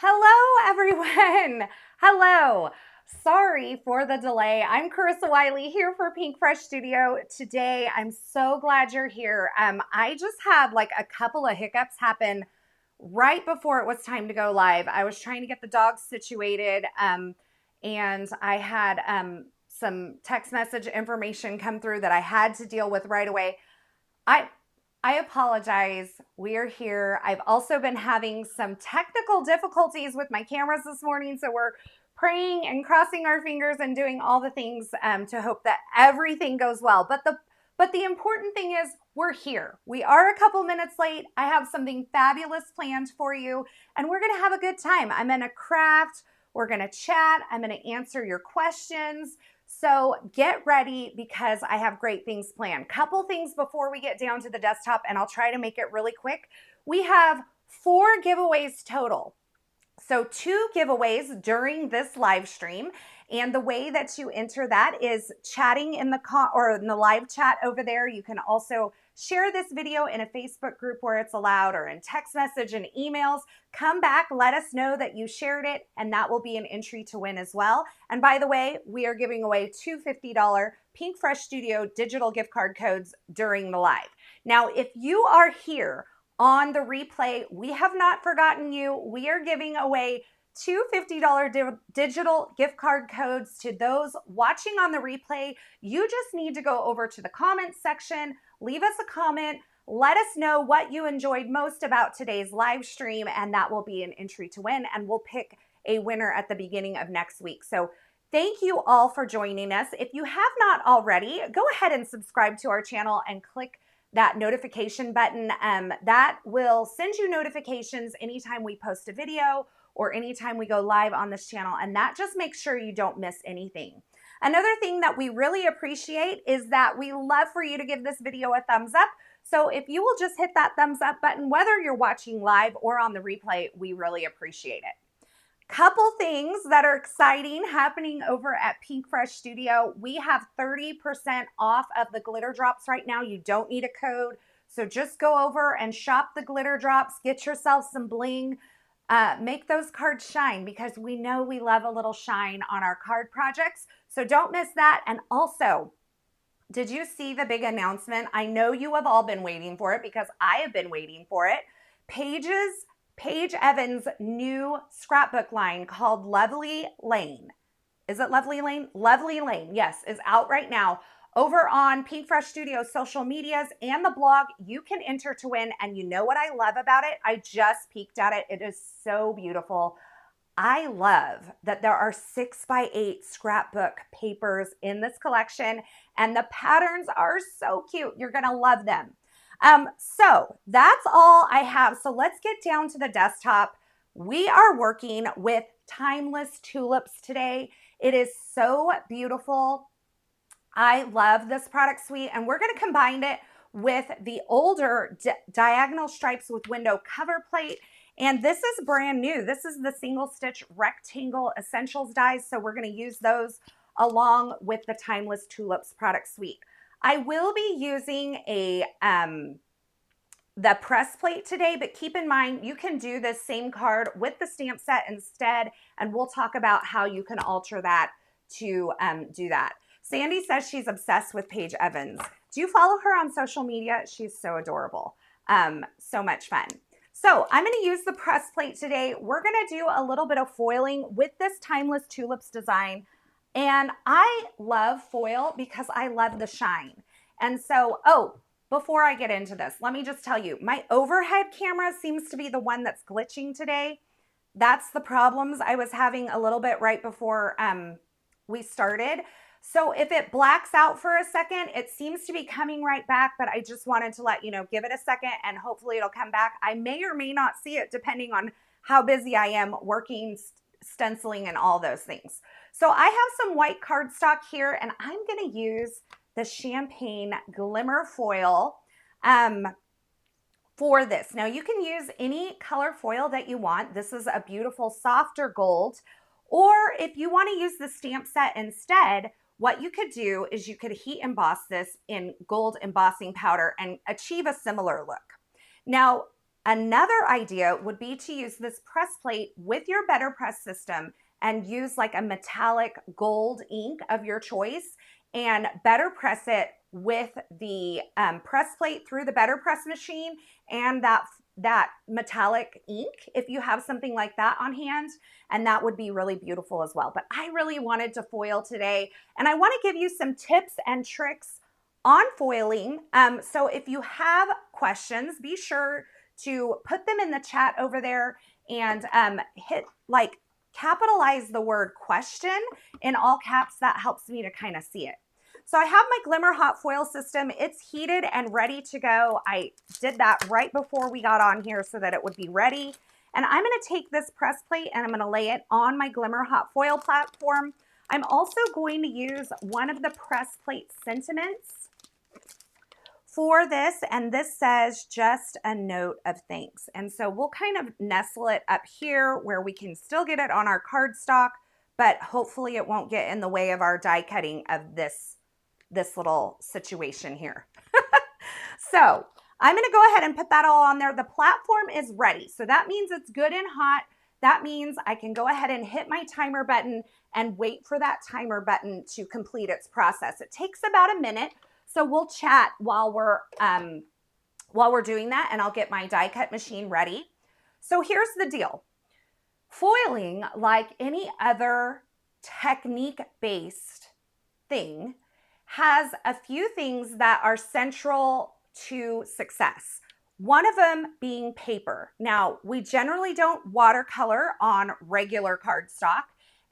Hello, everyone. Hello. Sorry for the delay. I'm Carissa Wiley here for Pink Fresh Studio. Today, I'm so glad you're here. I just had like a couple of hiccups happen right before it was time to go live. I was trying to get the dogs situated, and I had some text message information come through that I had to deal with right away. I apologize. We're here. I've also been having some technical difficulties with my cameras this morning, so we're praying and crossing our fingers and doing all the things to hope that everything goes well. But the important thing is we're here. We are a couple minutes late. I have something fabulous planned for you, and we're going to have a good time. I'm going to craft. We're going to chat. I'm going to answer your questions. So get ready because I have great things planned. Couple things before we get down to the desktop, and I'll try to make it really quick. We have 4 giveaways total. So 2 giveaways during this live stream. And the way that you enter that is chatting in the live chat over there. You can also share this video in a Facebook group where it's allowed, or in text message and emails. Come back, let us know that you shared it, and that will be an entry to win as well. And by the way, we are giving away 2 $50 Pink Fresh Studio digital gift card codes during the live. Now, if you are here on the replay, we have not forgotten you. We are giving away 2 $50 digital gift card codes to those watching on the replay. You just need to go over to the comments section, leave us a comment, let us know what you enjoyed most about today's live stream, and that will be an entry to win, and we'll pick a winner at the beginning of next week. So thank you all for joining us. If you have not already, go ahead and subscribe to our channel and click that notification button. That will send you notifications anytime we post a video or anytime we go live on this channel, and that just makes sure you don't miss anything. Another thing that we really appreciate is that we love for you to give this video a thumbs up. So if you will just hit that thumbs up button, whether you're watching live or on the replay, we really appreciate it. Couple things that are exciting happening over at Pink Fresh Studio. We have 30% off of the glitter drops right now. You don't need a code. So just go over and shop the glitter drops, get yourself some bling. Make those cards shine, because we know we love a little shine on our card projects. So don't miss that. And also, did you see the big announcement? I know you have all been waiting for it, because I have been waiting for it. Paige Evans' new scrapbook line called Lovely Lane. Is it Lovely Lane? Lovely Lane, yes, is out right now. Over on Pink Fresh Studio's social medias and the blog, you can enter to win. And you know what I love about it? I just peeked at it. It is so beautiful. I love that there are 6x8 scrapbook papers in this collection, and the patterns are so cute. You're gonna love them. So that's all I have. So let's get down to the desktop. We are working with Timeless Tulips today. It is so beautiful. I love this product suite, and we're going to combine it with the older diagonal stripes with window cover plate. And this is brand new. This is the single stitch rectangle essentials dies. So we're going to use those along with the Timeless Tulips product suite. I will be using the press plate today, but keep in mind you can do this same card with the stamp set instead, and we'll talk about how you can alter that to do that. Sandy says she's obsessed with Paige Evans. Do you follow her on social media? She's so adorable. So much fun. So I'm going to use the press plate today. We're going to do a little bit of foiling with this Timeless Tulips design. And I love foil because I love the shine. And so, before I get into this, let me just tell you, my overhead camera seems to be the one that's glitching today. That's the problems I was having a little bit right before we started. So if it blacks out for a second, it seems to be coming right back, but I just wanted to let you know, give it a second and hopefully it'll come back. I may or may not see it depending on how busy I am working, stenciling, and all those things. So I have some white cardstock here, and I'm going to use the Champagne Glimmer Foil for this. Now you can use any color foil that you want. This is a beautiful softer gold, or if you want to use the stamp set instead, what you could do is you could heat emboss this in gold embossing powder and achieve a similar look. Now, Another idea would be to use this press plate with your Better Press system and use like a metallic gold ink of your choice and Better Press it with the press plate through the Better Press machine and that metallic ink if you have something like that on hand, and that would be really beautiful as well. But I really wanted to foil today, and I want to give you some tips and tricks on foiling. So if you have questions, be sure to put them in the chat over there and hit like capitalize the word question in all caps. That helps me to kind of see it. So I have my Glimmer Hot Foil system. It's heated and ready to go. I did that right before we got on here so that it would be ready. And I'm going to take this press plate and I'm going to lay it on my Glimmer Hot Foil platform. I'm also going to use one of the press plate sentiments for this, and this says just a note of thanks. And so we'll kind of nestle it up here where we can still get it on our cardstock, but hopefully it won't get in the way of our die cutting of this little situation here. So I'm going to go ahead and put that all on there. The platform is ready. So that means it's good and hot. That means I can go ahead and hit my timer button and wait for that timer button to complete its process. It takes about a minute. So we'll chat while we're doing that, and I'll get my die cut machine ready. So here's the deal. Foiling, like any other technique-based thing, has a few things that are central to success. One of them being paper. Now, we generally don't watercolor on regular cardstock,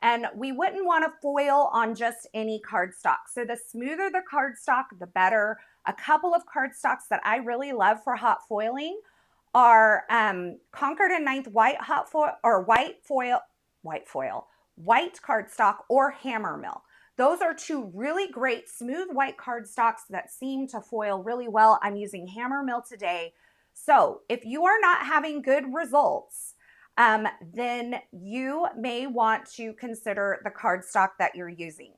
and we wouldn't want to foil on just any cardstock. So the smoother the cardstock, the better. A couple of cardstocks that I really love for hot foiling are Concord and Ninth white hot foil or white cardstock or Hammer Mill. Those are two really great smooth white cardstocks that seem to foil really well. I'm using Hammer Mill today. So if you are not having good results, then you may want to consider the cardstock that you're using.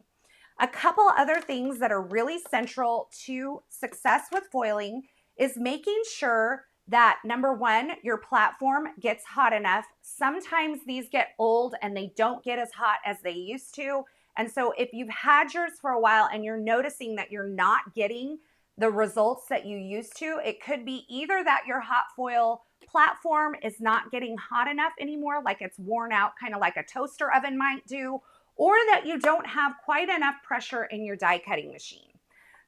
A couple other things that are really central to success with foiling is making sure that, number one, your platform gets hot enough. Sometimes these get old and they don't get as hot as they used to. And so if you've had yours for a while and you're noticing that you're not getting the results that you used to, it could be either that your hot foil platform is not getting hot enough anymore, like it's worn out, kind of like a toaster oven might do, or that you don't have quite enough pressure in your die cutting machine.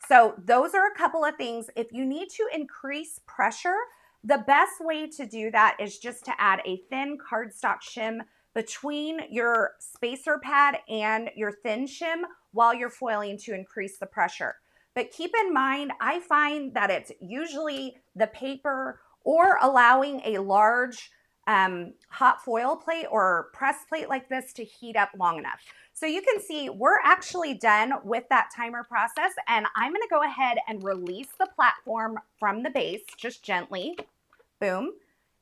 So those are a couple of things. If you need to increase pressure, the best way to do that is just to add a thin cardstock shim between your spacer pad and your thin shim while you're foiling to increase the pressure. But keep in mind, I find that it's usually the paper or allowing a large hot foil plate or press plate like this to heat up long enough. So you can see we're actually done with that timer process, and I'm going to go ahead and release the platform from the base just gently. Boom.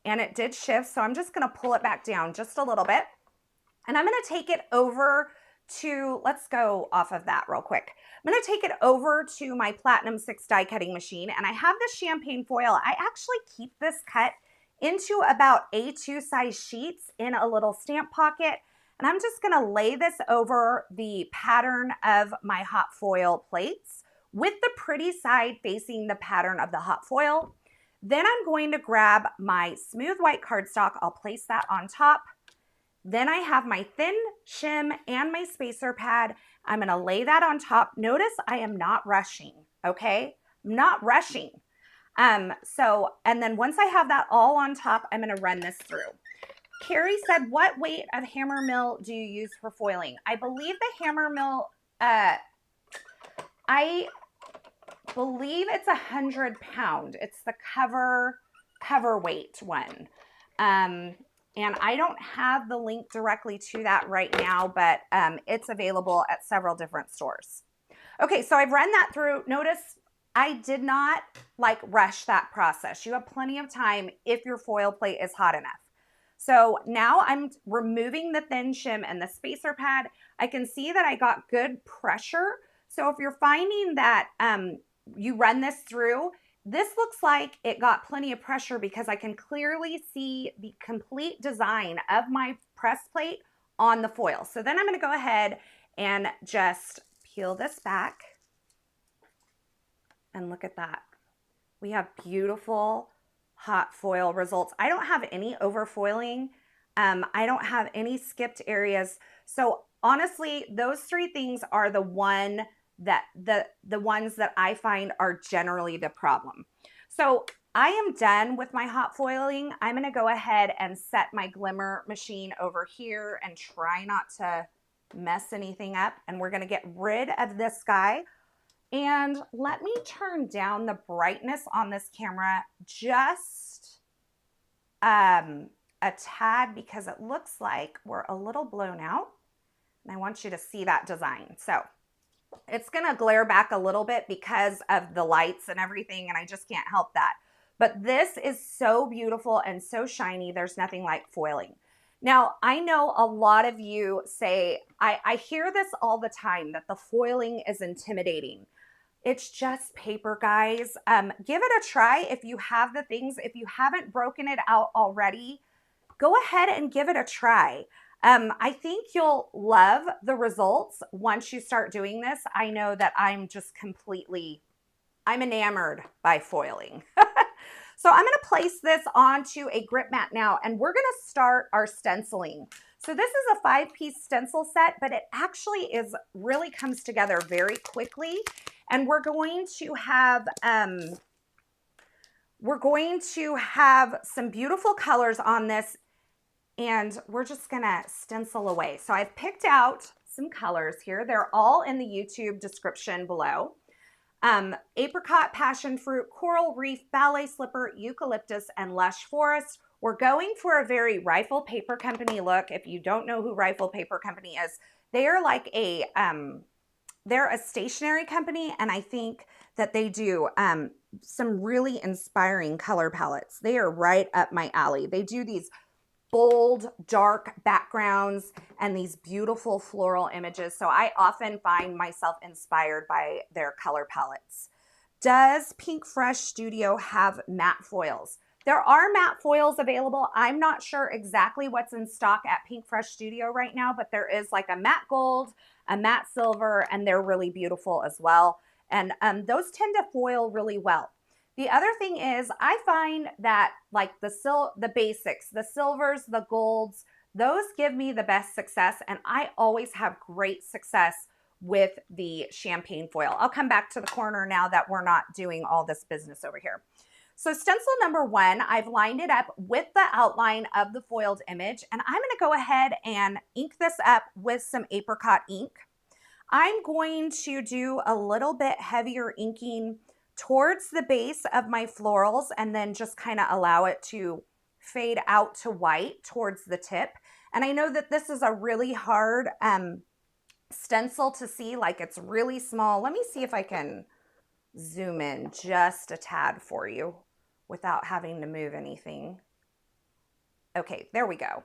And it did shift, so I'm just going to pull it back down just a little bit. And I'm going to take it over to, let's go off of that real quick. I'm going to take it over to my Platinum 6 die cutting machine, and I have this champagne foil. I actually keep this cut into about A2 size sheets in a little stamp pocket, and I'm just going to lay this over the pattern of my hot foil plates with the pretty side facing the pattern of the hot foil. Then I'm going to grab my smooth white cardstock. I'll place that on top. Then I have my thin shim and my spacer pad. I'm going to lay that on top. Notice I am not rushing, okay? I'm not rushing. And then once I have that all on top, I'm going to run this through. Carrie said, what weight of Hammer Mill do you use for foiling? I believe the Hammer Mill, I believe it's 100 pound. It's the cover weight one. And I don't have the link directly to that right now, but it's available at several different stores. Okay, so I've run that through. Notice I did not rush that process. You have plenty of time if your foil plate is hot enough. So now I'm removing the thin shim and the spacer pad. I can see that I got good pressure. So if you're finding that you run this through, this looks like it got plenty of pressure because I can clearly see the complete design of my press plate on the foil. So then I'm going to go ahead and just peel this back. And look at that. We have beautiful hot foil results. I don't have any overfoiling. I don't have any skipped areas. So honestly, those three things are the ones that I find are generally the problem. So I am done with my hot foiling. I'm going to go ahead and set my glimmer machine over here and try not to mess anything up. And we're going to get rid of this guy. And let me turn down the brightness on this camera just a tad because it looks like we're a little blown out. And I want you to see that design. So it's going to glare back a little bit because of the lights and everything, and I just can't help that. But this is so beautiful and so shiny. There's nothing like foiling. Now, I know a lot of you say, I hear this all the time, that the foiling is intimidating. It's just paper, guys. Give it a try if you have the things. If you haven't broken it out already, go ahead and give it a try. I think you'll love the results once you start doing this. I know that I'm enamored by foiling. So I'm going to place this onto a grip mat now, and we're going to start our stenciling. So this is a 5-piece stencil set, but it actually really comes together very quickly. And we're going to have some beautiful colors on this, and we're just gonna stencil away. So I've picked out some colors here. They're all in the YouTube description below. Apricot, passion fruit, coral, reef, ballet slipper, eucalyptus, and lush forest. We're going for a very Rifle Paper Company look. If you don't know who Rifle Paper Company is, they are like they're a stationery company, and I think that they do some really inspiring color palettes. They are right up my alley. They do these bold, dark backgrounds and these beautiful floral images. So I often find myself inspired by their color palettes. Does Pink Fresh Studio have matte foils? There are matte foils available. I'm not sure exactly what's in stock at Pink Fresh Studio right now, but there is like a matte gold, a matte silver, and they're really beautiful as well. And those tend to foil really well. The other thing is I find that like the basics, the silvers, the golds, those give me the best success, and I always have great success with the champagne foil. I'll come back to the corner now that we're not doing all this business over here. So stencil number 1, I've lined it up with the outline of the foiled image, and I'm going to go ahead and ink this up with some apricot ink. I'm going to do a little bit heavier inking towards the base of my florals and then just kind of allow it to fade out to white towards the tip. And I know that this is a really hard stencil to see, like it's really small. Let me see if I can zoom in just a tad for you without having to move anything. Okay, there we go.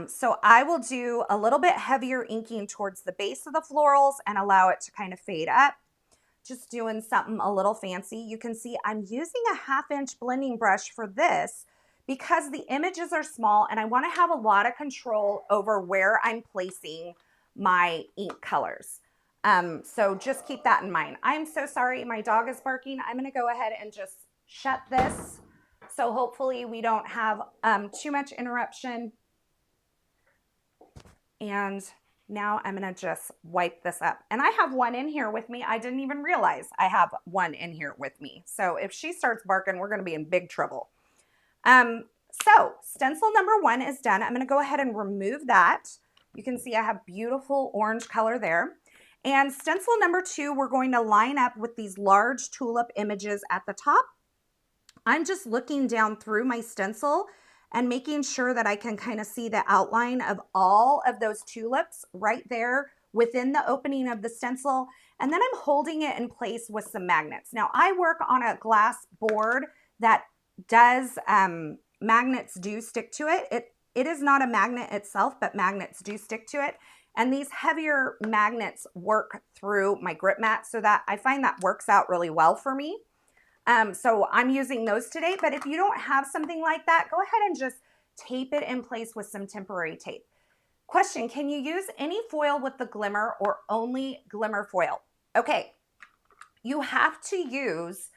So I will do a little bit heavier inking towards the base of the florals and allow it to kind of fade up. Just doing something a little fancy. You can see I'm using a 1/2-inch blending brush for this because the images are small and I want to have a lot of control over where I'm placing my ink colors. So just keep that in mind. I'm so sorry, my dog is barking. I'm going to go ahead and just shut this. So hopefully we don't have too much interruption. And now I'm going to just wipe this up. And I have one in here with me. I didn't even realize I have one in here with me. So if she starts barking, we're going to be in big trouble. So stencil number 1 is done. I'm going to go ahead and remove that. You can see I have beautiful orange color there. And stencil number 2, we're going to line up with these large tulip images at the top. I'm just looking down through my stencil and making sure that I can kind of see the outline of all of those tulips right there within the opening of the stencil. And then I'm holding it in place with some magnets. Now I work on a glass board that does, magnets do stick to it. It is not a magnet itself, but magnets do stick to it. And these heavier magnets work through my grip mat, so that I find that works out really well for me. So I'm using those today, but if you don't have something like that, go ahead and just tape it in place with some temporary tape. Question, can you use any foil with the glimmer or only glimmer foil? Okay, you have to use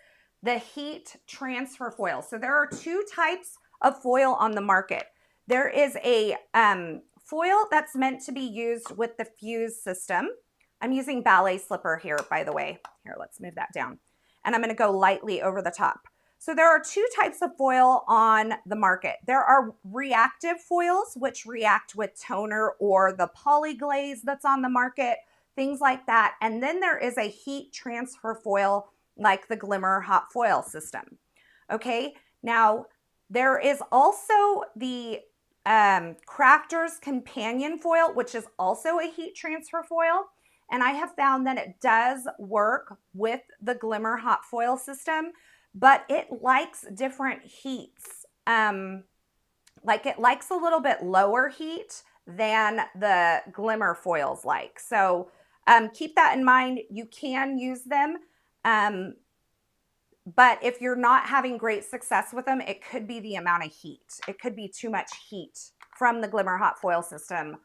the heat transfer foil. So there are two types of foil on the market. There is a foil that's meant to be used with the fuse system. I'm using Ballet slipper here, by the way. Here, let's move that down. And I'm going to go lightly over the top. So there are two types of foil on the market. There are reactive foils, which react with toner or the poly glaze that's on the market, things like that. And then there is a heat transfer foil like the Glimmer hot foil system. Okay, now there is also the Crafter's Companion foil, which is also a heat transfer foil. And I have found that it does work with the Glimmer hot foil system, but it likes different heats. Like it likes a little bit lower heat than the Glimmer foils like. So keep that in mind. You can use them. But if you're not having great success with them, it could be the amount of heat. It could be too much heat from the Glimmer hot foil system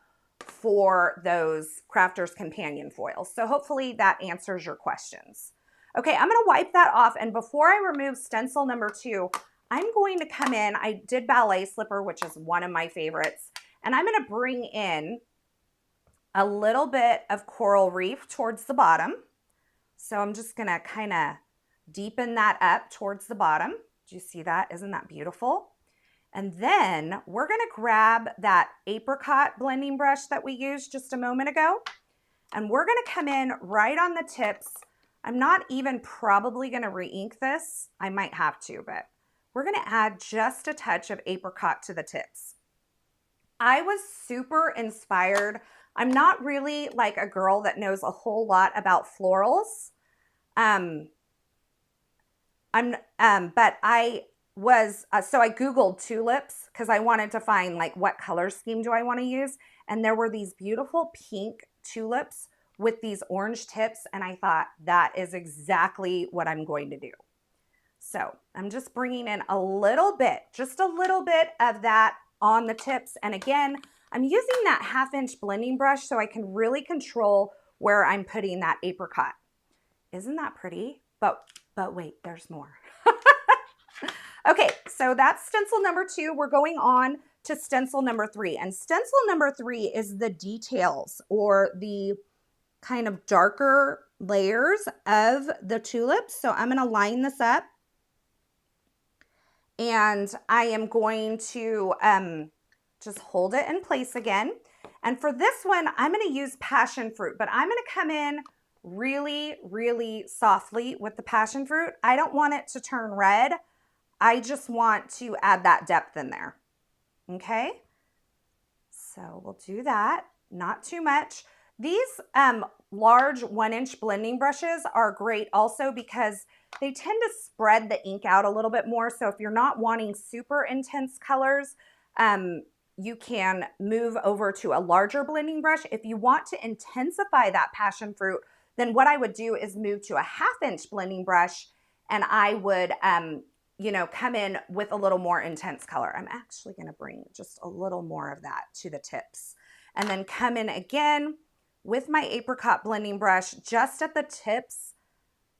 for those Crafter's Companion foils. So hopefully that answers your questions. Okay, I'm gonna wipe that off, and before I remove stencil number 2, I'm going to come in, I did Ballet slipper, which is one of my favorites, and I'm gonna bring in a little bit of Coral Reef towards the bottom. So I'm just gonna kind of deepen that up towards the bottom. Do you see that? Isn't that beautiful? And then we're gonna grab that Apricot blending brush that we used just a moment ago, and we're gonna come in right on the tips. I'm not even probably gonna re-ink this. I might have to, but we're gonna add just a touch of Apricot to the tips. I was super inspired. I'm not really like a girl that knows a whole lot about florals. But I was, so I Googled tulips because I wanted to find like what color scheme do I want to use. And there were these beautiful pink tulips with these orange tips. And I thought that is exactly what I'm going to do. So I'm just bringing in a little bit, just a little bit of that on the tips. And again, I'm using that 1/2 inch blending brush so I can really control where I'm putting that apricot. Isn't that pretty? But wait, there's more. Okay, so that's stencil number 2. We're going on to stencil number 3. And stencil number 3 is the details or the kind of darker layers of the tulips. So I'm gonna line this up. And I am going to just hold it in place again. And for this one, I'm gonna use passion fruit, but I'm gonna come in really, really softly with the passion fruit. I don't want it to turn red. I just want to add that depth in there, okay? So we'll do that, not too much. These large 1 inch blending brushes are great also because they tend to spread the ink out a little bit more. So if you're not wanting super intense colors, you can move over to a larger blending brush. If you want to intensify that passion fruit, then what I would do is move to a 1/2 inch blending brush, and I would, you know, come in with a little more intense color. I'm actually gonna bring just a little more of that to the tips. And then come in again with my apricot blending brush just at the tips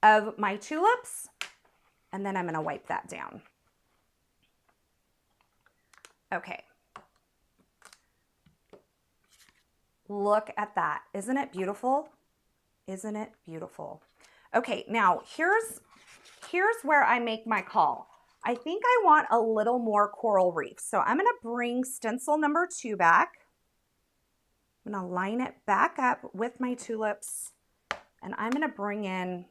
of my tulips. And then I'm gonna wipe that down. Okay. Look at that. Isn't it beautiful? Isn't it beautiful? Okay, now here's where I make my call. I think I want a little more Coral Reef. So I'm gonna bring stencil number 2 back. I'm gonna line it back up with my tulips, and I'm gonna bring in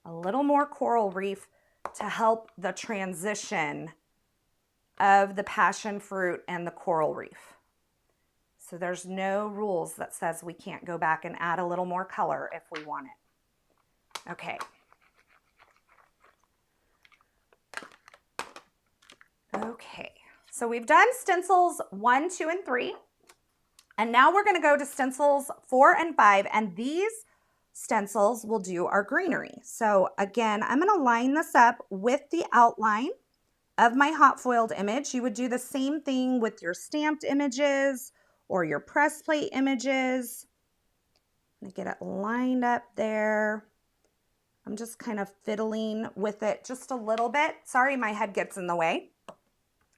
a little more Coral Reef to help the transition of the passion fruit and the Coral Reef. So there's no rules that says we can't go back and add a little more color if we want it. Okay. Okay, so we've done stencils 1, 2, and 3. And now we're going to go to stencils 4 and 5, and these stencils will do our greenery. So again, I'm going to line this up with the outline of my hot foiled image. You would do the same thing with your stamped images or your press plate images. I'm going to get it lined up there. I'm just kind of fiddling with it just a little bit. Sorry, my head gets in the way.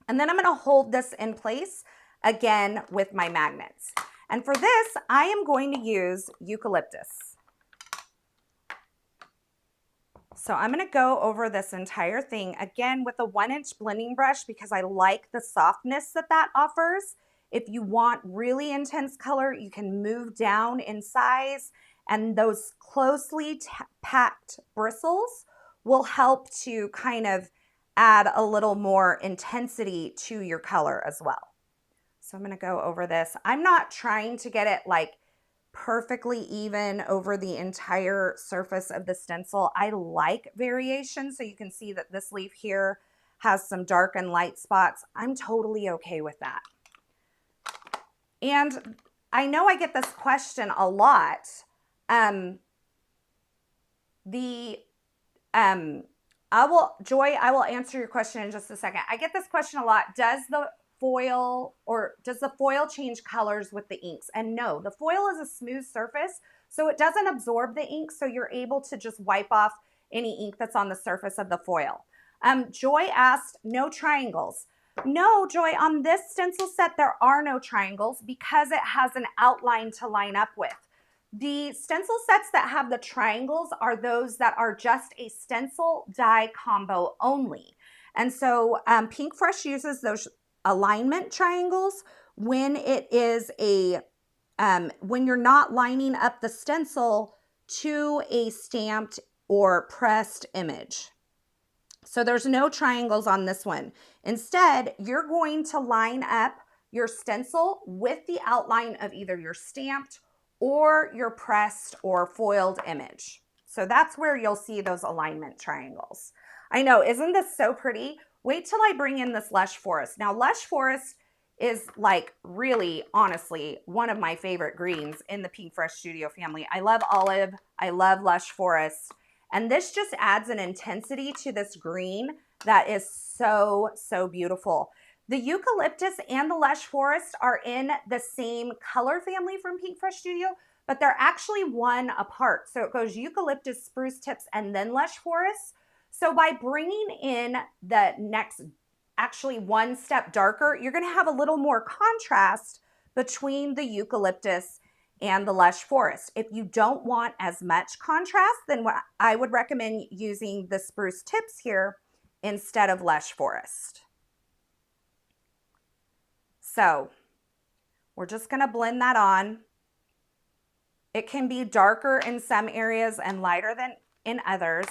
And then I'm going to hold this in place again with my magnets. And for this, I am going to use Eucalyptus. So I'm going to go over this entire thing again with a 1-inch blending brush because I like the softness that that offers. If you want really intense color, you can move down in size, and those closely packed bristles will help to kind of add a little more intensity to your color as well. So I'm going to go over this. I'm not trying to get it like perfectly even over the entire surface of the stencil. I like variation, so you can see that this leaf here has some dark and light spots. I'm totally okay with that. And I know I get this question a lot. Joy, I will answer your question in just a second. I get this question a lot. Does the foil change colors with the inks? And no, the foil is a smooth surface, so it doesn't absorb the ink, so you're able to just wipe off any ink that's on the surface of the foil. Joy asked, no triangles. No, Joy, on this stencil set, there are no triangles because it has an outline to line up with. The stencil sets that have the triangles are those that are just a stencil die combo only. And so Pink Fresh uses those alignment triangles when it is when you're not lining up the stencil to a stamped or pressed image. So there's no triangles on this one. Instead, you're going to line up your stencil with the outline of either your stamped or your pressed or foiled image. So that's where you'll see those alignment triangles. I know, isn't this so pretty? Wait till I bring in this Lush Forest. Now, Lush Forest is like really, honestly, one of my favorite greens in the Pink Fresh Studio family. I love olive. I love Lush Forest. And this just adds an intensity to this green that is so, so beautiful. The Eucalyptus and the Lush Forest are in the same color family from Pink Fresh Studio, but they're actually one apart. So it goes Eucalyptus, Spruce Tips, and then Lush Forest. So by bringing in the next, actually one step darker, you're going to have a little more contrast between the Eucalyptus and the Lush Forest. If you don't want as much contrast, then what I would recommend using the Spruce Tips here instead of Lush Forest. So we're just going to blend that on. It can be darker in some areas and lighter than in others.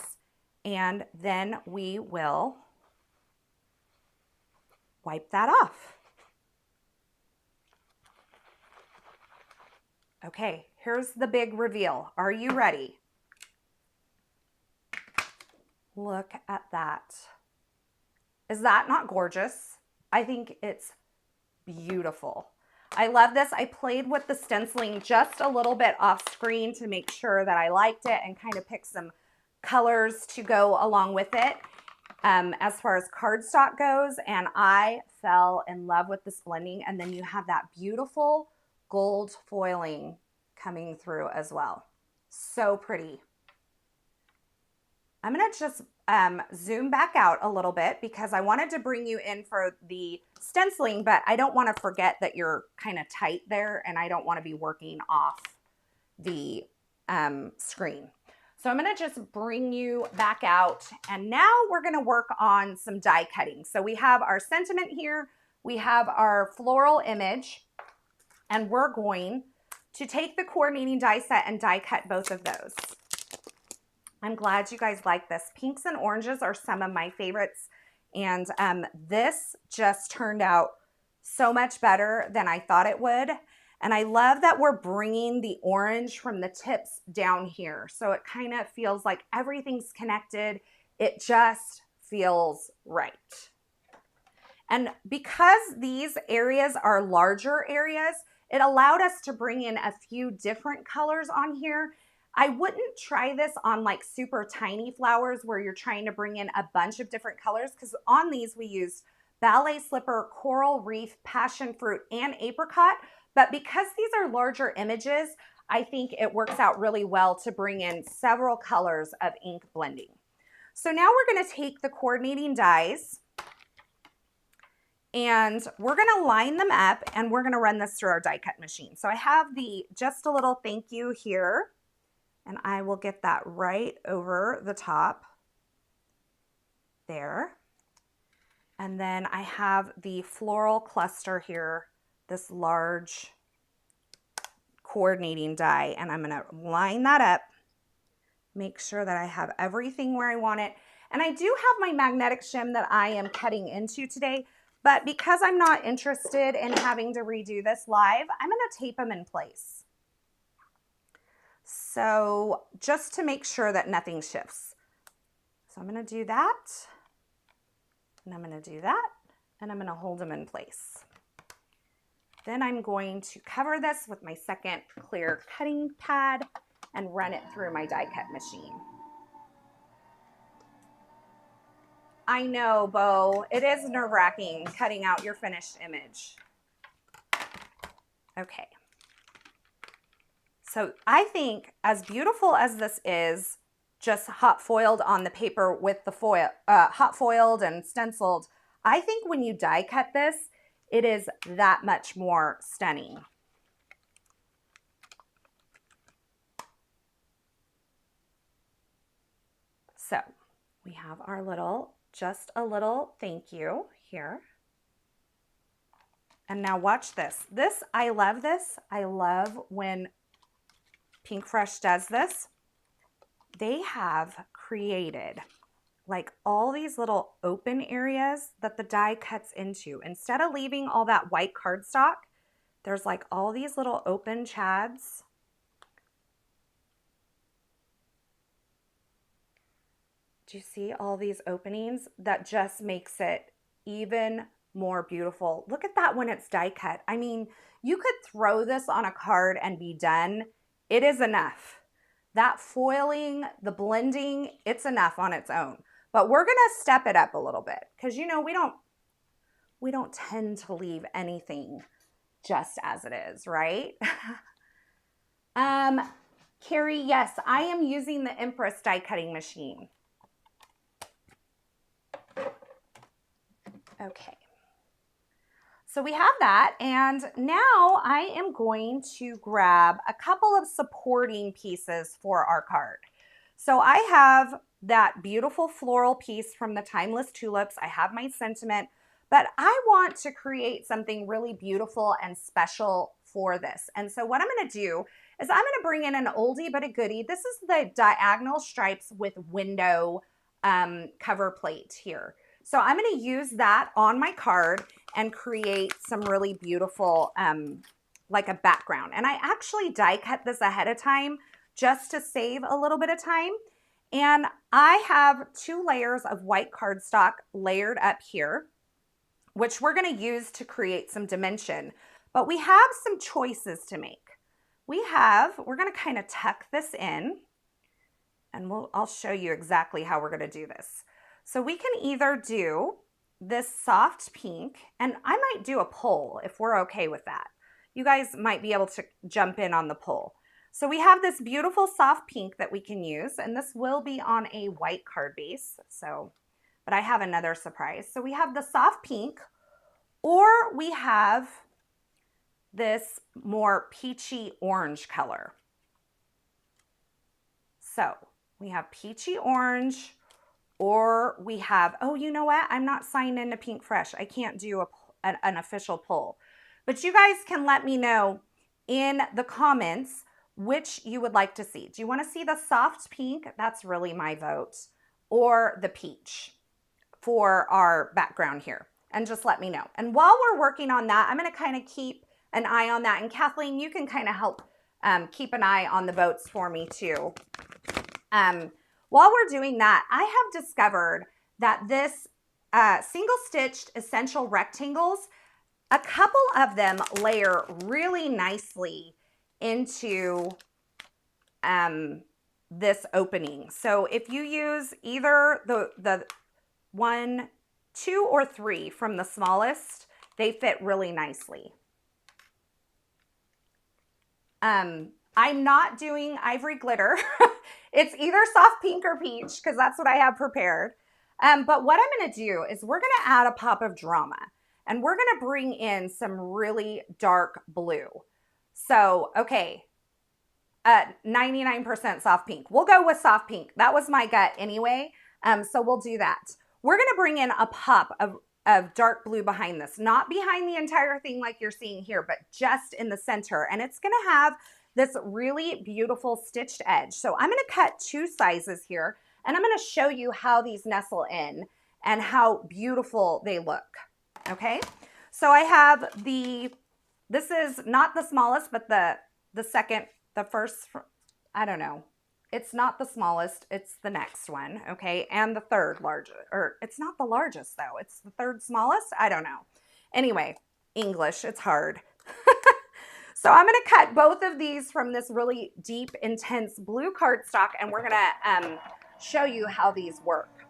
And then we will wipe that off. Okay, here's the big reveal. Are you ready? Look at that. Is that not gorgeous? I think it's beautiful. I love this. I played with the stenciling just a little bit off screen to make sure that I liked it and kind of pick some colors to go along with it as far as cardstock goes, and I fell in love with this blending. And then you have that beautiful gold foiling coming through as well. So pretty. I'm going to just zoom back out a little bit because I wanted to bring you in for the stenciling, but I don't want to forget that you're kind of tight there and I don't want to be working off the screen. So I'm going to just bring you back out, and now we're going to work on some die cutting. So we have our sentiment here, we have our floral image, and we're going to take the coordinating die set and die cut both of those. I'm glad you guys like this. Pinks and oranges are some of my favorites, and this just turned out so much better than I thought it would. And I love that we're bringing the orange from the tips down here. So it kind of feels like everything's connected. It just feels right. And because these areas are larger areas, it allowed us to bring in a few different colors on here. I wouldn't try this on like super tiny flowers where you're trying to bring in a bunch of different colors, because on these we used Ballet Slipper, Coral, Reef, Passion Fruit, and Apricot. But because these are larger images, I think it works out really well to bring in several colors of ink blending. So now we're going to take the coordinating dies and we're going to line them up and we're going to run this through our die cut machine. So I have the just a little thank you here, and I will get that right over the top there. And then I have the floral cluster here, this large coordinating die, and I'm going to line that up, make sure that I have everything where I want it. And I do have my magnetic shim that I am cutting into today, but because I'm not interested in having to redo this live, I'm going to tape them in place. So just to make sure that nothing shifts. So I'm going to do that, and I'm going to do that, and I'm going to hold them in place. Then I'm going to cover this with my second clear cutting pad and run it through my die cut machine. I know, Bo, it is nerve-wracking cutting out your finished image. Okay. So I think as beautiful as this is, just hot foiled on the paper with the foil, hot foiled and stenciled, I think when you die cut this, it is that much more stunning. So we have our little, just a little thank you here. And now watch this. This, I love this. I love when Pink Fresh does this. They have created like all these little open areas that the die cuts into. Instead of leaving all that white cardstock, there's like all these little open chads. Do you see all these openings? That just makes it even more beautiful. Look at that when it's die cut. I mean, you could throw this on a card and be done. It is enough. That foiling, the blending, it's enough on its own. But we're gonna step it up a little bit because, you know, we don't tend to leave anything just as it is, right? Carrie, yes, I am using the Empress die cutting machine. Okay. So we have that, and now I am going to grab a couple of supporting pieces for our card. So I have that beautiful floral piece from the Timeless Tulips. I have my sentiment, but I want to create something really beautiful and special for this. And so what I'm going to do is I'm going to bring in an oldie but a goodie. This is the diagonal stripes with window cover plate here. So I'm going to use that on my card and create some really beautiful, like a background. And I actually die cut this ahead of time just to save a little bit of time. And I have 2 layers of white cardstock layered up here, which we're going to use to create some dimension. But we have some choices to make. We're going to kind of tuck this in, and I'll show you exactly how we're going to do this. So we can either do this soft pink, and I might do a poll if we're okay with that. You guys might be able to jump in on the poll. So we have this beautiful soft pink that we can use, and this will be on a white card base. But I have another surprise. So we have the soft pink, or we have this more peachy orange color. So we have peachy orange, or we have, oh, you know what? I'm not signed into Pink Fresh. I can't do an official poll. But you guys can let me know in the comments which you would like to see. Do you want to see the soft pink? That's really my vote. Or the peach for our background here. And just let me know. And while we're working on that, I'm going to kind of keep an eye on that. And Kathleen, you can kind of help keep an eye on the votes for me too. While we're doing that, I have discovered that this single stitched essential rectangles, a couple of them layer really nicely into this opening. So if you use either the 1, 2, or 3 from the smallest, they fit really nicely. I'm not doing ivory glitter. It's either soft pink or peach because that's what I have prepared. But what I'm going to do is we're going to add a pop of drama, and we're going to bring in some really dark blue. So, okay, 99% soft pink. We'll go with soft pink. That was my gut anyway. So we'll do that. We're going to bring in a pop of dark blue behind this, not behind the entire thing like you're seeing here, but just in the center. And it's going to have this really beautiful stitched edge. So I'm going to cut 2 sizes here, and I'm going to show you how these nestle in and how beautiful they look. Okay. So I have this is not the smallest, but the first, I don't know. It's not the smallest, it's the next one, okay? And the third largest, or it's not the largest though. It's the third smallest, I don't know. Anyway, English, it's hard. So I'm gonna cut both of these from this really deep, intense blue cardstock, and we're gonna show you how these work.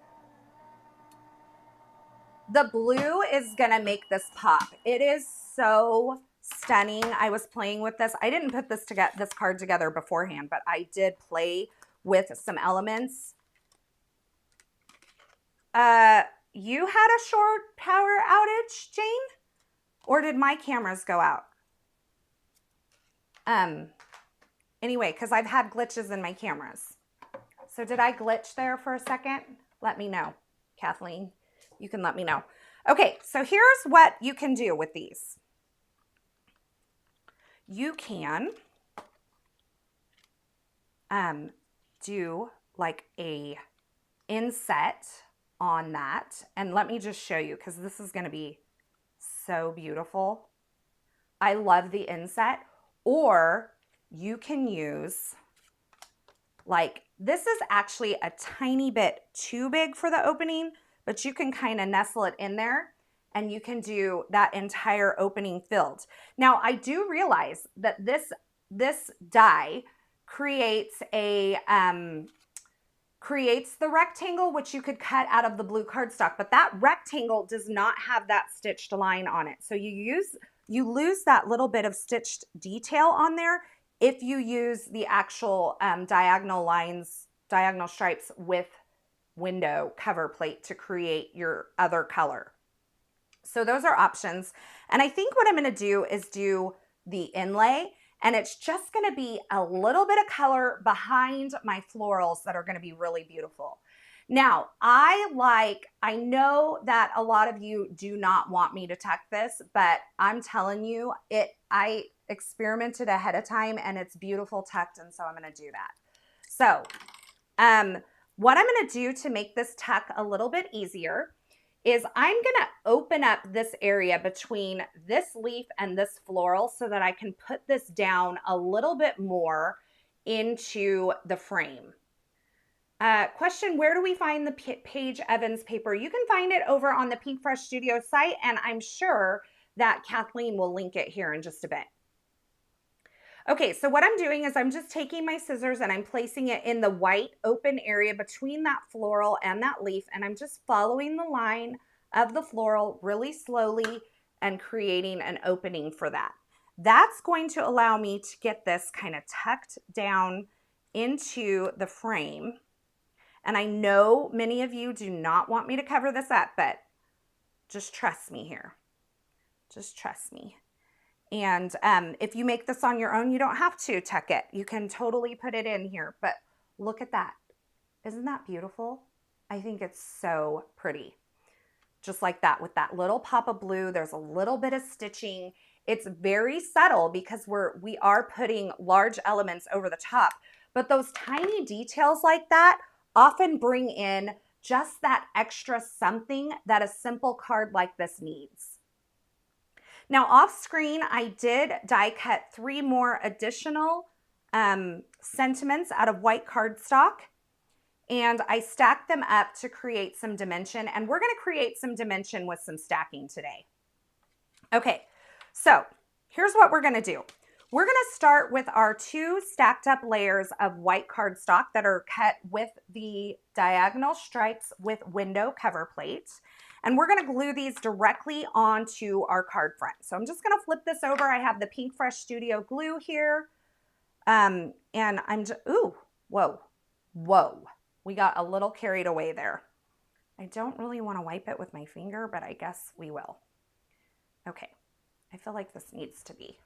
The blue is gonna make this pop. It is so stunning. I was playing with this. I didn't put this card together beforehand, but I did play with some elements. You had a short power outage, Jane? Or did my cameras go out? Anyway, because I've had glitches in my cameras. So did I glitch there for a second? Let me know, Kathleen. You can let me know. Okay, so here's what you can do with these. You can do like a inset on that. And let me just show you, because this is going to be so beautiful. I love the inset. Or you can use, like, this is actually a tiny bit too big for the opening, but you can kind of nestle it in there. And you can do that entire opening filled. Now, I do realize that this die creates the rectangle, which you could cut out of the blue cardstock, but that rectangle does not have that stitched line on it. So you lose that little bit of stitched detail on there if you use the actual diagonal lines, diagonal stripes with window cover plate to create your other color. So those are options. And I think what I'm going to do is do the inlay, and it's just going to be a little bit of color behind my florals that are going to be really beautiful. Now, I know that a lot of you do not want me to tuck this, but I'm telling you, I experimented ahead of time and it's beautiful tucked, and so I'm going to do that. So, what I'm going to do to make this tuck a little bit easier is I'm going to open up this area between this leaf and this floral so that I can put this down a little bit more into the frame. Question, where do we find the Paige Evans paper? You can find it over on the Pink Fresh Studio site, and I'm sure that Kathleen will link it here in just a bit. Okay, so what I'm doing is I'm just taking my scissors and I'm placing it in the white open area between that floral and that leaf, and I'm just following the line of the floral really slowly and creating an opening for that. That's going to allow me to get this kind of tucked down into the frame. And I know many of you do not want me to cover this up, but just trust me here. Just trust me. And if you make this on your own, you don't have to tuck it. You can totally put it in here, but look at that. Isn't that beautiful? I think it's so pretty. Just like that, with that little pop of blue, there's a little bit of stitching. It's very subtle because we are putting large elements over the top, but those tiny details like that often bring in just that extra something that a simple card like this needs. Now off screen, I did die cut 3 more additional sentiments out of white cardstock, and I stacked them up to create some dimension, and we're going to create some dimension with some stacking today. Okay, so here's what we're gonna do. We're gonna start with our 2 stacked up layers of white cardstock that are cut with the diagonal stripes with window cover plate. And we're gonna glue these directly onto our card front. So I'm just gonna flip this over. I have the Pink Fresh Studio glue here. And I'm just, ooh, whoa. We got a little carried away there. I don't really wanna wipe it with my finger, but I guess we will. Okay, I feel like this needs to be.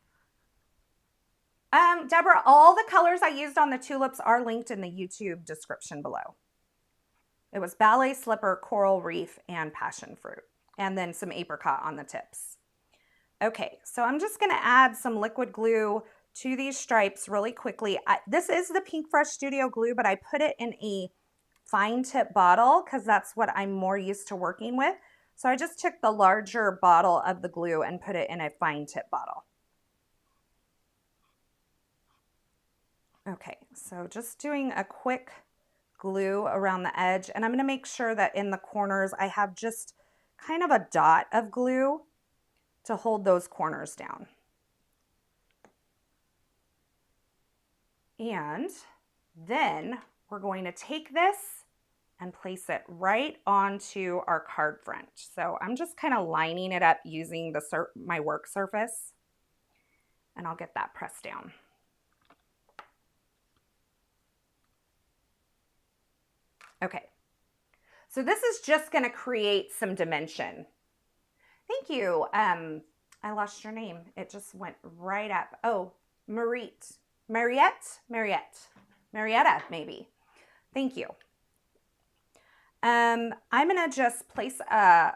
Deborah, all the colors I used on the tulips are linked in the YouTube description below. It was Ballet, Slipper, Coral, Reef, and Passion Fruit, and then some Apricot on the tips. Okay, so I'm just gonna add some liquid glue to these stripes really quickly. This is the Pink Fresh Studio glue, but I put it in a fine tip bottle because that's what I'm more used to working with. So I just took the larger bottle of the glue and put it in a fine tip bottle. Okay, so just doing a quick glue around the edge, and I'm gonna make sure that in the corners I have just kind of a dot of glue to hold those corners down. And then we're going to take this and place it right onto our card front. So I'm just kind of lining it up using my work surface, and I'll get that pressed down. Okay, so this is just gonna create some dimension. Thank you. I lost your name. It just went right up. Oh, Marietta, maybe. Thank you. I'm gonna just place a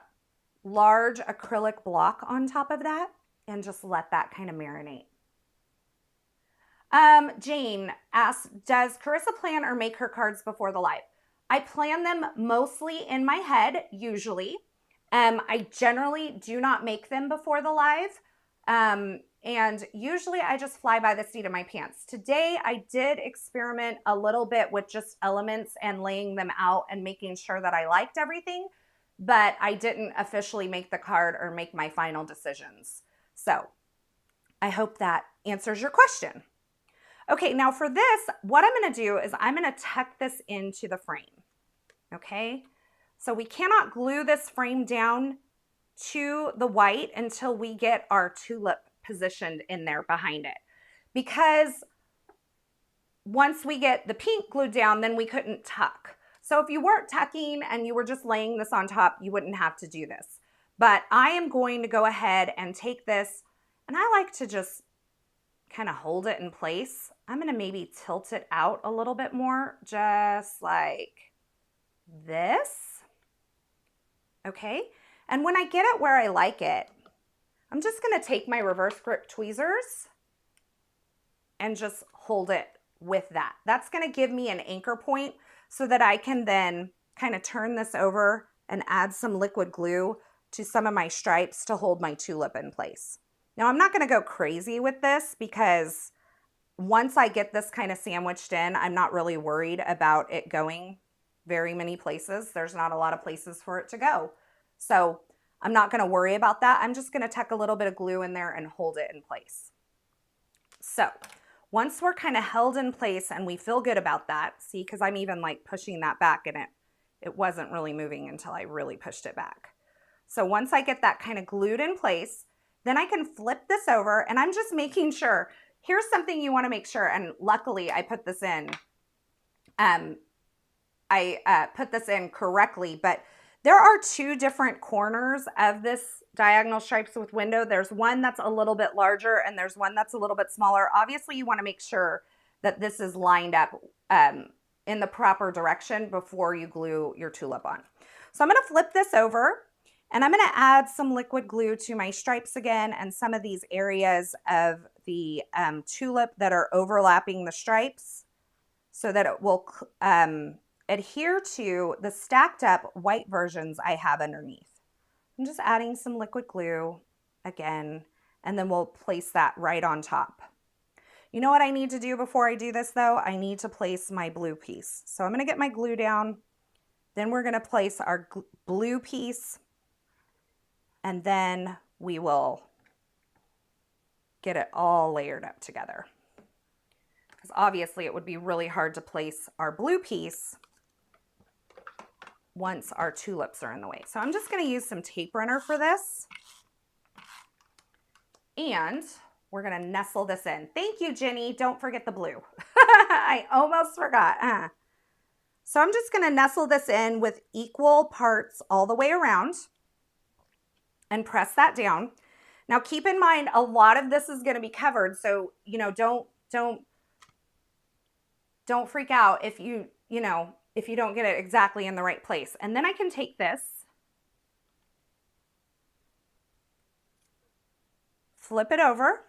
large acrylic block on top of that and just let that kind of marinate. Jane asks, does Carissa plan or make her cards before the live? I plan them mostly in my head, usually. I generally do not make them before the live. And usually I just fly by the seat of my pants. Today I did experiment a little bit with just elements and laying them out and making sure that I liked everything, but I didn't officially make the card or make my final decisions. So I hope that answers your question. Okay, now for this, what I'm gonna do is I'm gonna tuck this into the frame, okay? So we cannot glue this frame down to the white until we get our tulip positioned in there behind it. Because once we get the pink glued down, then we couldn't tuck. So if you weren't tucking and you were just laying this on top, you wouldn't have to do this. But I am going to go ahead and take this, and I like to just kind of hold it in place. I'm gonna maybe tilt it out a little bit more, just like this. Okay, and when I get it where I like it, I'm just gonna take my reverse grip tweezers and just hold it with that. That's gonna give me an anchor point so that I can then kind of turn this over and add some liquid glue to some of my stripes to hold my tulip in place. Now I'm not gonna go crazy with this because once I get this kind of sandwiched in, I'm not really worried about it going very many places. There's not a lot of places for it to go. So I'm not gonna worry about that. I'm just gonna tuck a little bit of glue in there and hold it in place. So once we're kind of held in place and we feel good about that, see, because I'm even like pushing that back and it wasn't really moving until I really pushed it back. So once I get that kind of glued in place, then I can flip this over, and I'm just making sure. Here's something you want to make sure, and luckily I put this in. I put this in correctly, but there are 2 different corners of this diagonal stripes with window. There's one that's a little bit larger, and there's one that's a little bit smaller. Obviously, you want to make sure that this is lined up in the proper direction before you glue your tulip on. So I'm going to flip this over. And I'm gonna add some liquid glue to my stripes again and some of these areas of the tulip that are overlapping the stripes so that it will adhere to the stacked up white versions I have underneath. I'm just adding some liquid glue again, and then we'll place that right on top. You know what I need to do before I do this though? I need to place my blue piece. So I'm gonna get my glue down, then we're gonna place our blue piece, and then we will get it all layered up together. Because obviously it would be really hard to place our blue piece once our tulips are in the way. So I'm just going to use some tape runner for this. And we're going to nestle this in. Thank you, Jenny. Don't forget the blue. I almost forgot. So I'm just going to nestle this in with equal parts all the way around and press that down. Now keep in mind, a lot of this is going to be covered. So, you know, don't freak out if you don't get it exactly in the right place. And then I can take this, flip it over,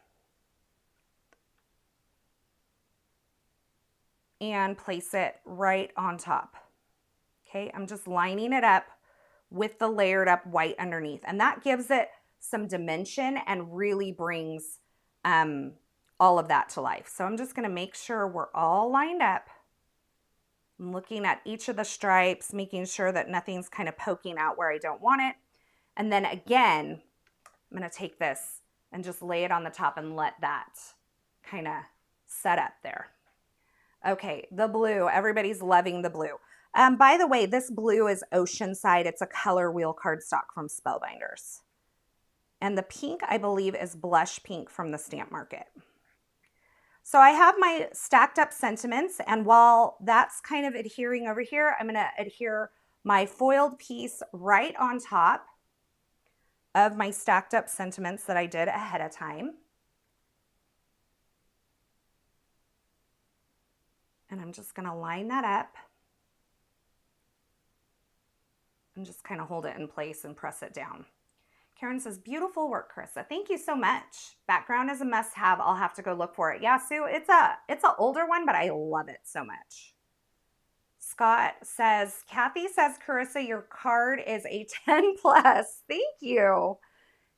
and place it right on top. Okay, I'm just lining it up with the layered up white underneath, and that gives it some dimension and really brings all of that to life. So I'm just going to make sure we're all lined up. I'm looking at each of the stripes, making sure that nothing's kind of poking out where I don't want it. And then again, I'm going to take this and just lay it on the top and let that kind of set up there. Okay, the blue, everybody's loving the blue. By the way, this blue is Oceanside. It's a color wheel cardstock from Spellbinders. And the pink, I believe, is Blush Pink from the Stamp Market. So I have my stacked up sentiments, and while that's kind of adhering over here, I'm going to adhere my foiled piece right on top of my stacked up sentiments that I did ahead of time. And I'm just going to line that up and just kind of hold it in place and press it down. Karen says, beautiful work, Carissa. Thank you so much. Background is a must-have. I'll have to go look for it. Yeah, Sue, it's an older one, but I love it so much. Scott says, Kathy says, Carissa, your card is a 10 plus. Thank you.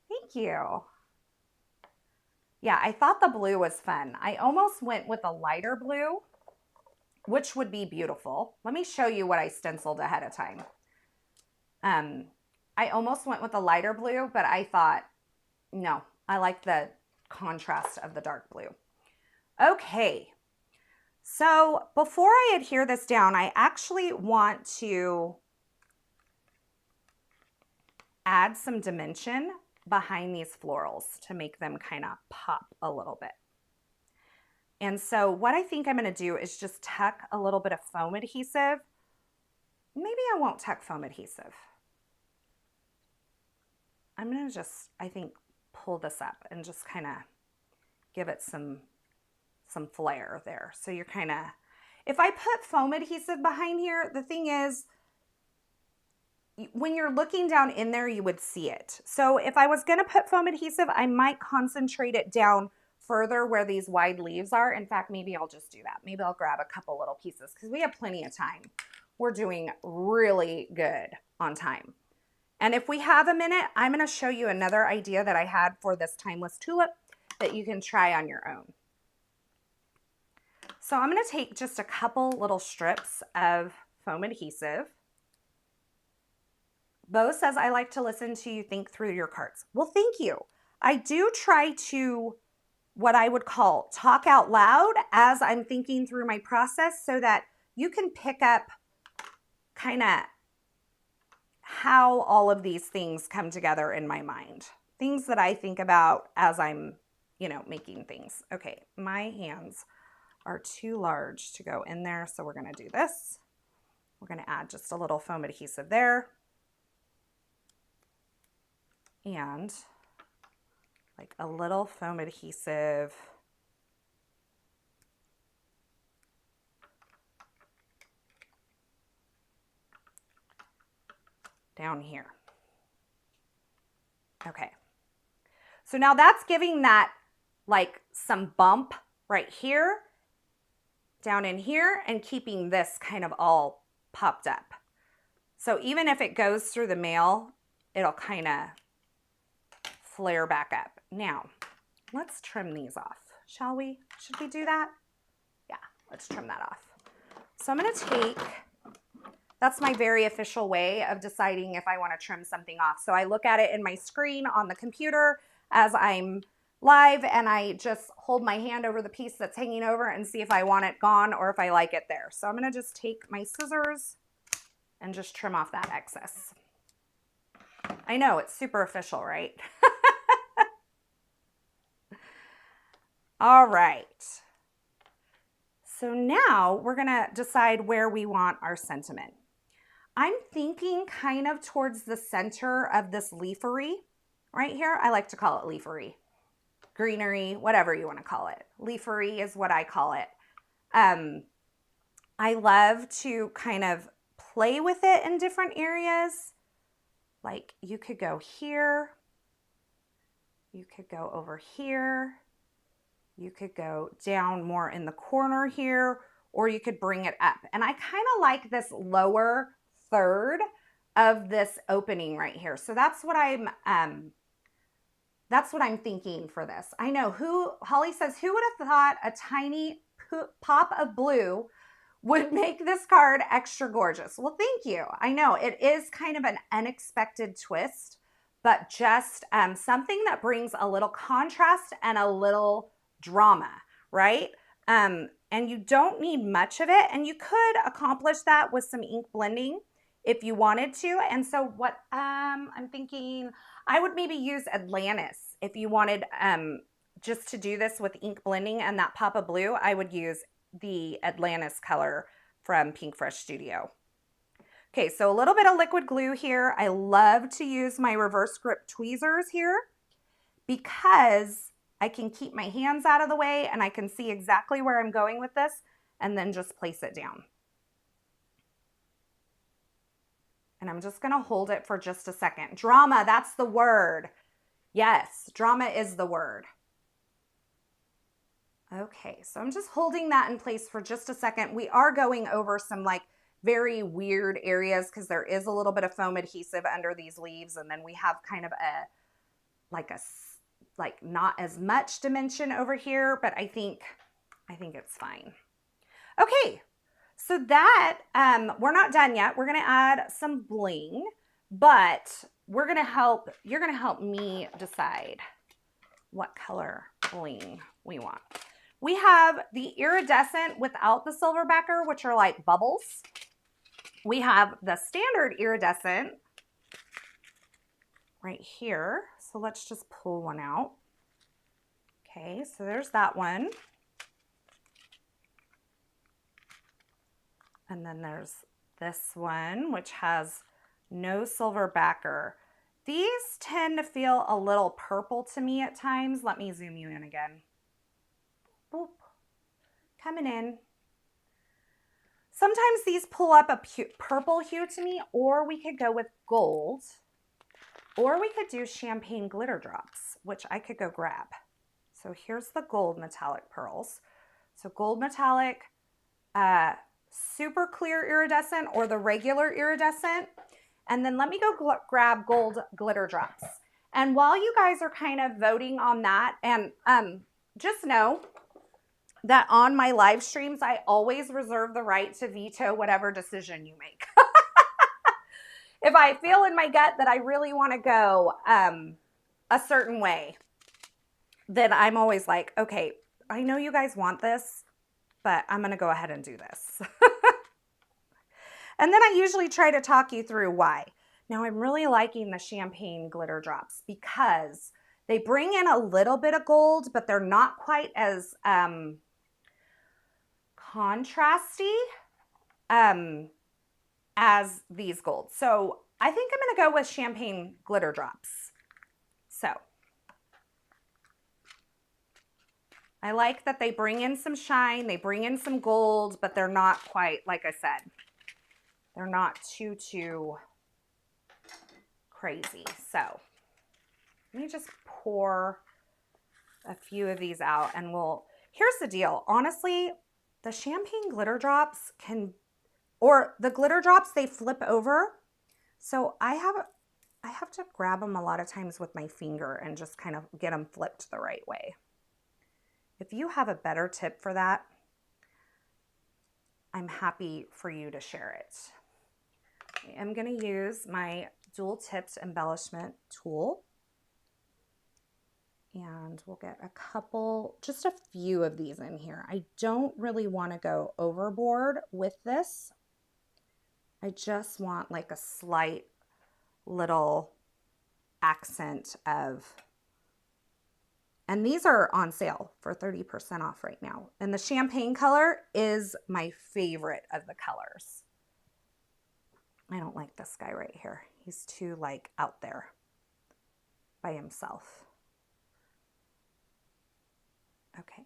Thank you. Yeah, I thought the blue was fun. I almost went with a lighter blue, which would be beautiful. Let me show you what I stenciled ahead of time. I almost went with a lighter blue, but I thought, no, I like the contrast of the dark blue. Okay, so before I adhere this down, I actually want to add some dimension behind these florals to make them kind of pop a little bit. And so what I think I'm going to do is just tuck a little bit of foam adhesive. Maybe I won't tuck foam adhesive. I'm going to just, I think, pull this up and just kind of give it some flair there. So you're kind of, if I put foam adhesive behind here, the thing is, when you're looking down in there, you would see it. So if I was going to put foam adhesive, I might concentrate it down further where these wide leaves are. In fact, maybe I'll just do that. Maybe I'll grab a couple little pieces because we have plenty of time. We're doing really good on time. And if we have a minute, I'm going to show you another idea that I had for this Timeless Tulip that you can try on your own. So I'm going to take just a couple little strips of foam adhesive. Bo says, I like to listen to you think through your cards. Well, thank you. I do try to, what I would call, talk out loud as I'm thinking through my process so that you can pick up kind of how all of these things come together in my mind. Things that I think about as I'm, making things. Okay, my hands are too large to go in there, so we're going to do this. We're going to add just a little foam adhesive there. And like a little foam adhesive down here. Okay. So now that's giving that like some bump right here, down in here, and keeping this kind of all popped up. So even if it goes through the mail, it'll kind of flare back up. Now, let's trim these off, shall we? Should we do that? Yeah, let's trim that off. So I'm going to take, that's my very official way of deciding if I want to trim something off. So I look at it in my screen on the computer as I'm live and I just hold my hand over the piece that's hanging over and see if I want it gone or if I like it there. So I'm going to just take my scissors and just trim off that excess. I know, it's super official, right? All right. So now we're going to decide where we want our sentiment. I'm thinking kind of towards the center of this leafery right here. I like to call it leafery, greenery, whatever you want to call it. Leafery is what I call it. I love to kind of play with it in different areas. Like you could go here, you could go over here, you could go down more in the corner here, or you could bring it up. And I kind of like this lower third of this opening right here. So that's what I'm thinking for this. I know Holly says, who would have thought a tiny pop of blue would make this card extra gorgeous? Well, thank you. I know it is kind of an unexpected twist, but just something that brings a little contrast and a little drama, right? And you don't need much of it. And you could accomplish that with some ink blending if you wanted to. And so what I'm thinking, I would maybe use Atlantis. If you wanted just to do this with ink blending and that pop of blue, I would use the Atlantis color from Pink Fresh Studio. Okay, so a little bit of liquid glue here. I love to use my reverse grip tweezers here because I can keep my hands out of the way and I can see exactly where I'm going with this and then just place it down. And I'm just gonna hold it for just a second. Drama, that's the word. Yes, drama is the word. Okay, so I'm just holding that in place for just a second. We are going over some like very weird areas because there is a little bit of foam adhesive under these leaves, and then we have kind of like not as much dimension over here, but I think it's fine. Okay, so that we're not done yet. We're gonna add some bling, but you're gonna help me decide what color bling we want. We have the iridescent without the silver backer, which are like bubbles. We have the standard iridescent right here. So let's just pull one out. Okay, so there's that one. And then there's this one, which has no silver backer. These tend to feel a little purple to me at times. Let me zoom you in again. Boop. Coming in. Sometimes these pull up a purple hue to me, or we could go with gold, or we could do champagne glitter drops, which I could go grab. So here's the gold metallic pearls. So gold metallic, super clear iridescent, or the regular iridescent. And then let me go grab gold glitter drops. And while you guys are kind of voting on that, and just know that on my live streams, I always reserve the right to veto whatever decision you make. If I feel in my gut that I really want to go a certain way, then I'm always like, okay, I know you guys want this, but I'm going to go ahead and do this. And then I usually try to talk you through why. Now I'm really liking the champagne glitter drops because they bring in a little bit of gold, but they're not quite as contrasty as these golds. So I think I'm going to go with champagne glitter drops. So I like that they bring in some shine, they bring in some gold, but they're not quite, like I said, they're not too crazy. So let me just pour a few of these out and here's the deal. Honestly, the champagne glitter drops the glitter drops, they flip over. So I have to grab them a lot of times with my finger and just kind of get them flipped the right way. If you have a better tip for that, I'm happy for you to share it. I'm going to use my dual tipped embellishment tool. And we'll get a couple, just a few of these in here. I don't really want to go overboard with this. I just want like a slight little accent of, and these are on sale for 30% off right now. And the champagne color is my favorite of the colors. I don't like this guy right here. He's too like out there by himself. Okay,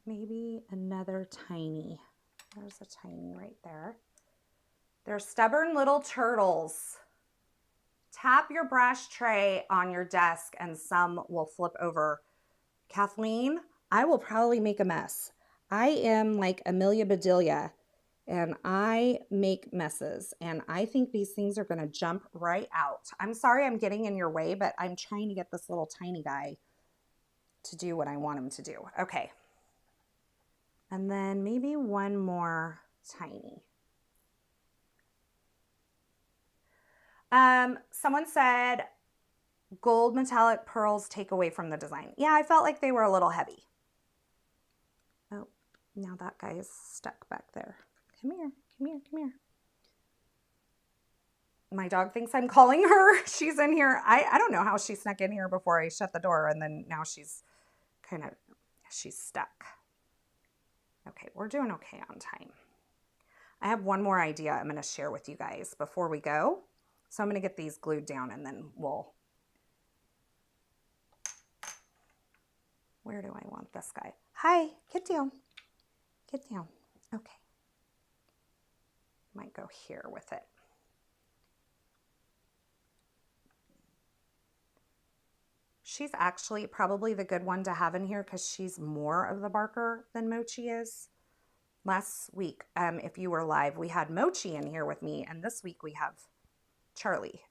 maybe another tiny. There's a tiny right there. They're stubborn little turtles. Tap your brush tray on your desk and some will flip over. Kathleen, I will probably make a mess. I am like Amelia Bedelia and I make messes and I think these things are gonna jump right out. I'm sorry I'm getting in your way, but I'm trying to get this little tiny guy to do what I want him to do. Okay. And then maybe one more tiny. Someone said gold metallic pearls take away from the design. Yeah, I felt like they were a little heavy. Oh, now that guy is stuck back there. Come here, come here, come here. My dog thinks I'm calling her. She's in here. I don't know how she snuck in here before I shut the door, and then now she's she's stuck. Okay, we're doing okay on time. I have one more idea I'm going to share with you guys before we go. So I'm going to get these glued down and then we'll, where do I want this guy? Hi, get down, get down. Okay. Might go here with it. She's actually probably the good one to have in here because she's more of the barker than Mochi is. Last week, if you were live, we had Mochi in here with me, and this week we have Charlie.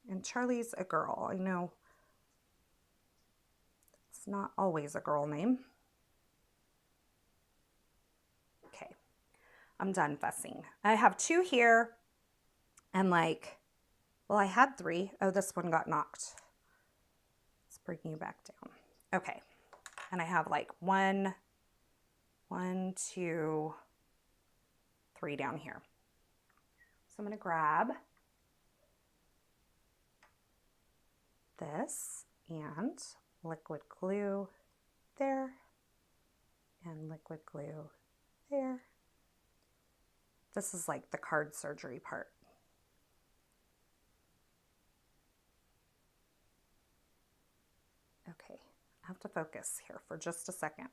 And Charlie's a girl. I know it's not always a girl name. Okay, I'm done fussing. I have two here, and like, well, I had three. Oh, this one got knocked. Bring you back down. Okay. And I have like one, two, three down here. So I'm going to grab this and liquid glue there and liquid glue there. This is like the card surgery part. Okay, I have to focus here for just a second.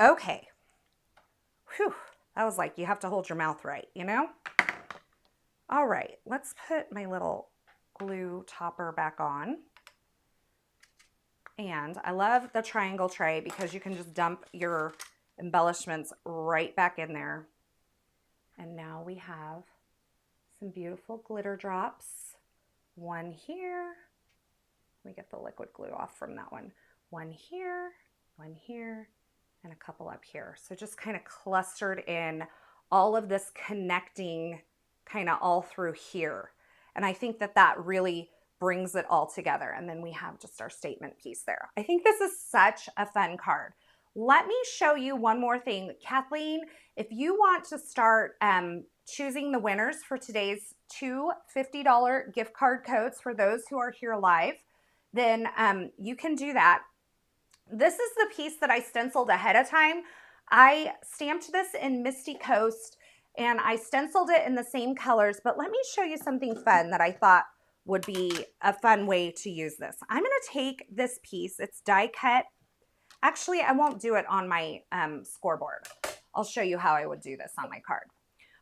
Okay. Whew, that was like, you have to hold your mouth right, you know? All right, let's put my little glue topper back on. And I love the triangle tray because you can just dump your embellishments right back in there. And now we have some beautiful glitter drops. One here. Let me get the liquid glue off from that one. One here, and a couple up here. So just kind of clustered in all of this connecting kind of all through here. And I think that that really brings it all together. And then we have just our statement piece there. I think this is such a fun card. Let me show you one more thing. Kathleen, if you want to start choosing the winners for today's two $50 gift card codes for those who are here live, then you can do that. This is the piece that I stenciled ahead of time. I stamped this in Misty Coast and I stenciled it in the same colors, but let me show you something fun that I thought would be a fun way to use this. I'm gonna take this piece, it's die cut. Actually, I won't do it on my scoreboard. I'll show you how I would do this on my card.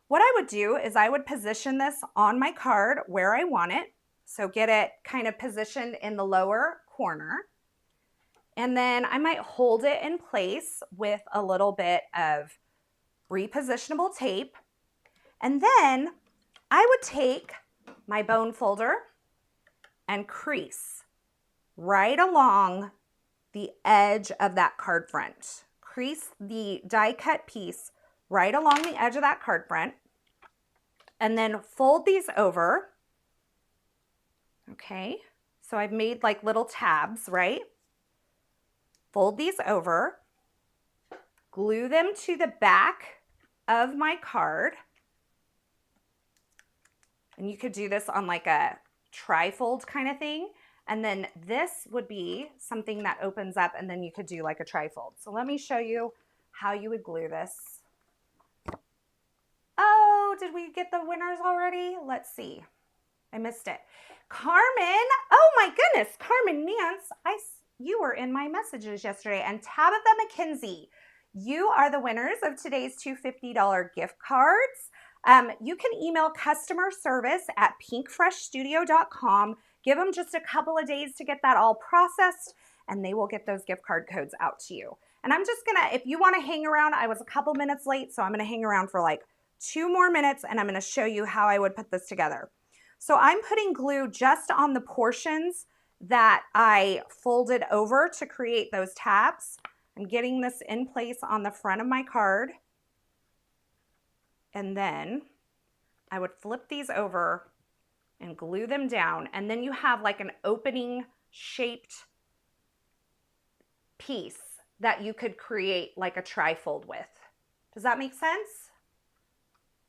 What I would do is I would position this on my card where I want it. So get it kind of positioned in the lower corner. And then I might hold it in place with a little bit of repositionable tape. And then I would take my bone folder and crease right along the edge of that card front. Crease the die cut piece right along the edge of that card front. and then fold these over. Okay, so I've made like little tabs, right? Fold these over, glue them to the back of my card. And you could do this on like a tri-fold kind of thing. And then this would be something that opens up, and then you could do like a tri-fold. So let me show you how you would glue this. Oh, did we get the winners already? Let's see. I missed it. Carmen, oh my goodness, Carmen, Nance, you were in my messages yesterday. And Tabitha, Mackenzie, you are the winners of today's two $50 gift cards. You can email customer service at pinkfreshstudio.com. Give them just a couple of days to get that all processed, and they will get those gift card codes out to you. And I'm just gonna, if you wanna hang around, I was a couple minutes late, so I'm gonna hang around for like 2 more minutes, and I'm gonna show you how I would put this together. So I'm putting glue just on the portions that I folded over to create those tabs. I'm getting this in place on the front of my card. And then I would flip these over and glue them down. And then you have like an opening shaped piece that you could create like a tri-fold with. Does that make sense?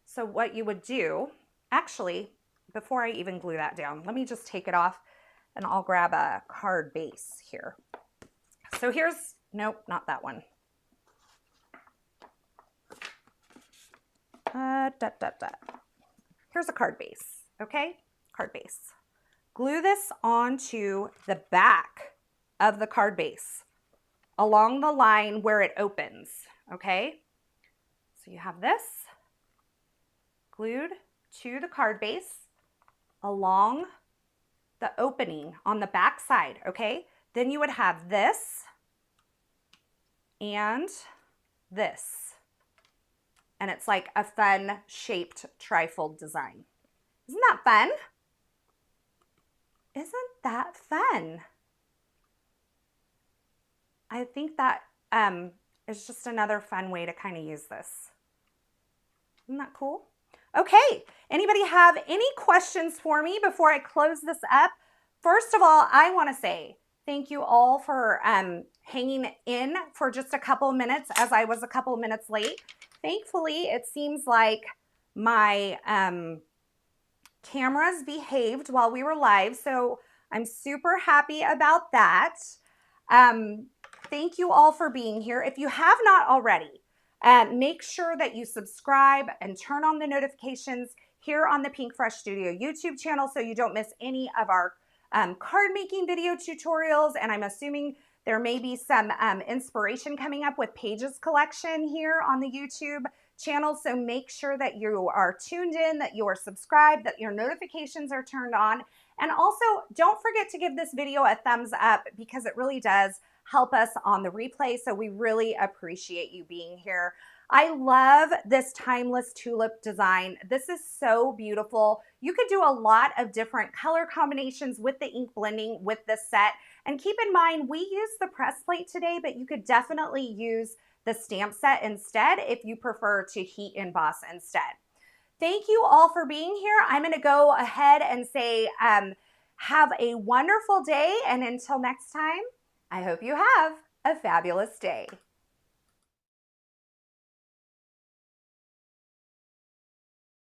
So what you would do, actually, before I even glue that down, let me just take it off and I'll grab a card base here. So here's, nope, not that one. Here's a card base, okay? Card base. Glue this onto the back of the card base along the line where it opens, okay? So you have this glued to the card base along the opening on the back side, okay? Then you would have this and this. And it's like a fun shaped tri-fold design. Isn't that fun? Isn't that fun? I think that is just another fun way to kind of use this. Isn't that cool? Okay, anybody have any questions for me before I close this up? First of all, I want to say thank you all for hanging in for just a couple of minutes as I was a couple of minutes late. Thankfully, it seems like my cameras behaved while we were live, so I'm super happy about that. Thank you all for being here. If you have not already, make sure that you subscribe and turn on the notifications here on the Pink Fresh Studio YouTube channel so you don't miss any of our card making video tutorials. And I'm assuming there may be some inspiration coming up with Paige's collection here on the YouTube channel. So make sure that you are tuned in, that you are subscribed, that your notifications are turned on. And also don't forget to give this video a thumbs up because it really does help us on the replay. So we really appreciate you being here. I love this Timeless Tulip design. This is so beautiful. You could do a lot of different color combinations with the ink blending with this set. And keep in mind, we used the press plate today, but you could definitely use the stamp set instead if you prefer to heat emboss instead. Thank you all for being here. I'm going to go ahead and say have a wonderful day. And until next time, I hope you have a fabulous day.